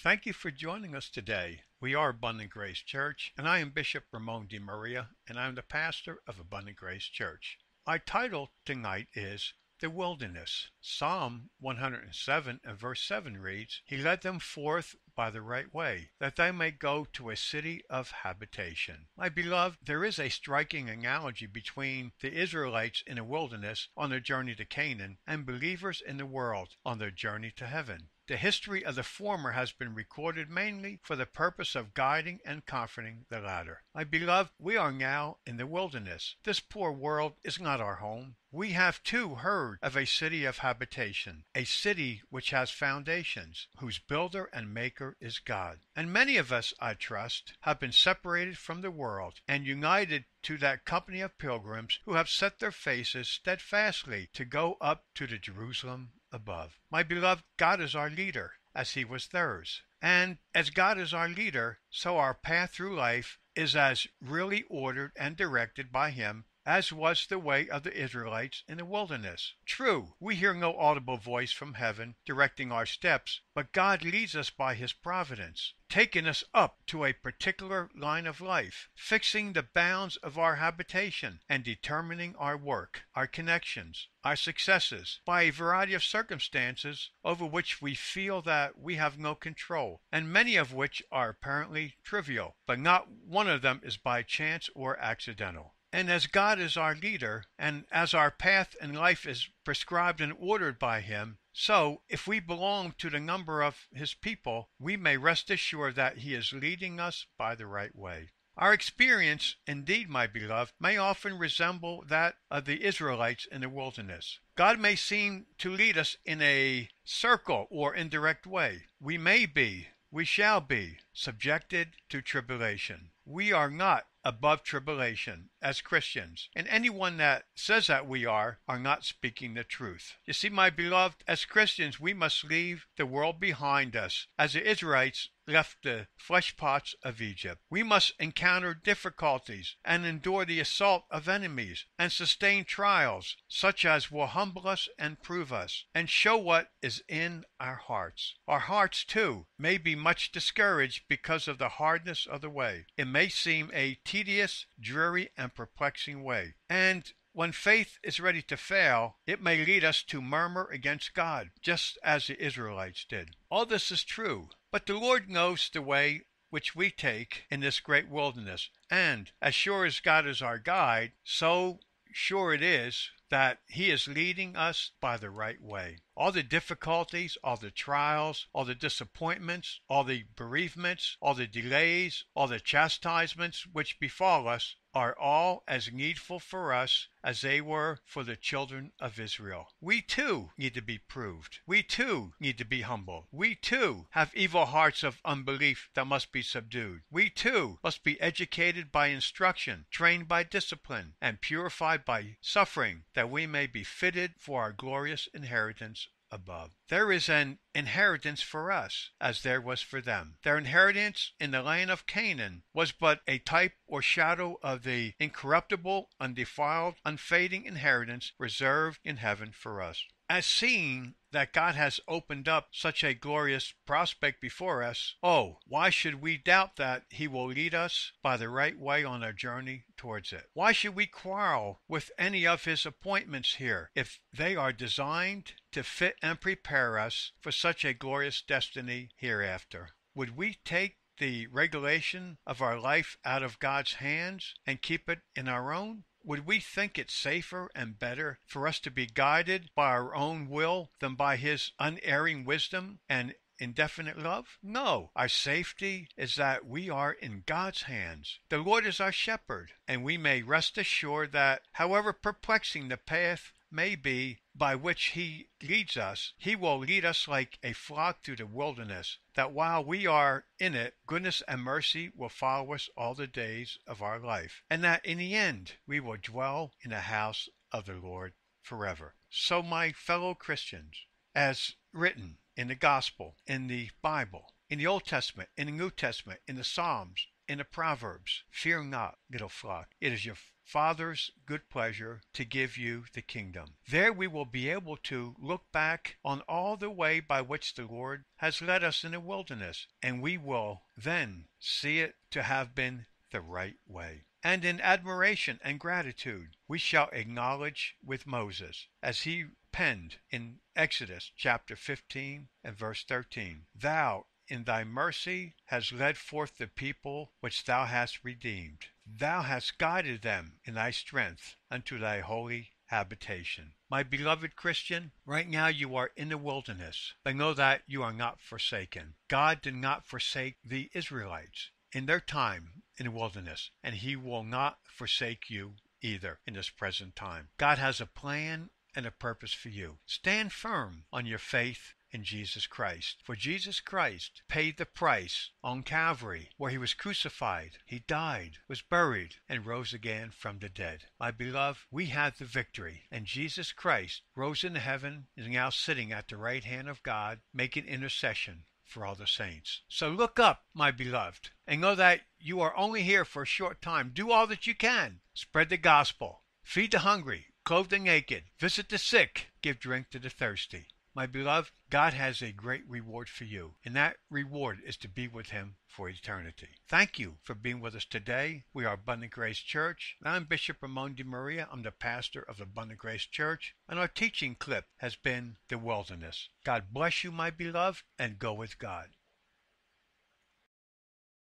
Thank you for joining us today. We are Abundant Grace Church, and I am Bishop Ramon DeMaria, and I am the pastor of Abundant Grace Church. Our title tonight is The Wilderness. Psalm 107 and verse 7 reads, He led them forth by the right way, that they may go to a city of habitation. My beloved, there is a striking analogy between the Israelites in the wilderness on their journey to Canaan and believers in the world on their journey to heaven. The history of the former has been recorded mainly for the purpose of guiding and comforting the latter. My beloved, we are now in the wilderness. This poor world is not our home. We have too heard of a city of habitation, a city which has foundations, whose builder and maker is God. And many of us, I trust, have been separated from the world and united to that company of pilgrims who have set their faces steadfastly to go up to the Jerusalem above. My beloved, God is our leader, as he was theirs. And as God is our leader, so our path through life is as really ordered and directed by him as was the way of the Israelites in the wilderness. True, we hear no audible voice from heaven directing our steps, but God leads us by his providence, taking us up to a particular line of life, fixing the bounds of our habitation, and determining our work, our connections, our successes, by a variety of circumstances over which we feel that we have no control, and many of which are apparently trivial, but not one of them is by chance or accidental. And as God is our leader, and as our path in life is prescribed and ordered by him, so if we belong to the number of his people, we may rest assured that he is leading us by the right way. Our experience, indeed, my beloved, may often resemble that of the Israelites in the wilderness. God may seem to lead us in a circle or indirect way. We shall be subjected to tribulation. We are not above tribulation as Christians, and anyone that says that we are not speaking the truth. You see, my beloved, as Christians we must leave the world behind us as the Israelites left the flesh pots of Egypt. We must encounter difficulties and endure the assault of enemies and sustain trials such as will humble us and prove us and show what is in our hearts. Our hearts, too, may be much discouraged because of the hardness of the way. It may seem a tedious, dreary, and perplexing way. And when faith is ready to fail, it may lead us to murmur against God, just as the Israelites did. All this is true, but the Lord knows the way which we take in this great wilderness, and as sure as God is our guide, so sure it is that he is leading us by the right way. All the difficulties, all the trials, all the disappointments, all the bereavements, all the delays, all the chastisements which befall us are all as needful for us as they were for the children of Israel. We too need to be proved. We too need to be humbled. We too have evil hearts of unbelief that must be subdued. We too must be educated by instruction, trained by discipline, and purified by suffering, that we may be fitted for our glorious inheritance above. There is an inheritance for us, as there was for them. Their inheritance in the land of Canaan was but a type or shadow of the incorruptible, undefiled, unfading inheritance reserved in heaven for us. As seeing that God has opened up such a glorious prospect before us, why should we doubt that he will lead us by the right way on our journey towards it? Why should we quarrel with any of his appointments here if they are designed to fit and prepare us for such a glorious destiny hereafter? Would we take the regulation of our life out of God's hands and keep it in our own? Would we think it safer and better for us to be guided by our own will than by his unerring wisdom and indefinite love? No, our safety is that we are in God's hands. The Lord is our shepherd, and we may rest assured that however perplexing the path may be by which he leads us, he will lead us like a flock through the wilderness, that while we are in it, goodness and mercy will follow us all the days of our life, and that in the end we will dwell in the house of the Lord forever. So, my fellow Christians, as written in the Gospel, in the Bible, in the Old Testament, in the New Testament, in the Psalms, in the Proverbs, fear not, little flock. It is your Father's good pleasure to give you the kingdom. There we will be able to look back on all the way by which the Lord has led us in the wilderness, and we will then see it to have been the right way. And in admiration and gratitude, we shall acknowledge with Moses, as he penned in Exodus chapter 15 and verse 13, Thou in thy mercy hast led forth the people which thou hast redeemed. Thou hast guided them in thy strength unto thy holy habitation. My beloved Christian, right now you are in the wilderness, but know that you are not forsaken. God did not forsake the Israelites in their time in the wilderness, and he will not forsake you either in this present time. God has a plan and a purpose for you. Stand firm on your faith in Jesus Christ. For Jesus Christ paid the price on Calvary, where he was crucified. He died, was buried, and rose again from the dead. My beloved, we have the victory, and Jesus Christ rose into heaven and is now sitting at the right hand of God, making intercession for all the saints. So look up, my beloved, and know that you are only here for a short time. Do all that you can. Spread the gospel. Feed the hungry. Clothe the naked. Visit the sick. Give drink to the thirsty. My beloved, God has a great reward for you, and that reward is to be with him for eternity. Thank you for being with us today. We are Abundant Grace Church, and I'm Bishop Ramon DeMaria. I'm the pastor of Abundant Grace Church, and our teaching clip has been The Wilderness. God bless you, my beloved, and go with God.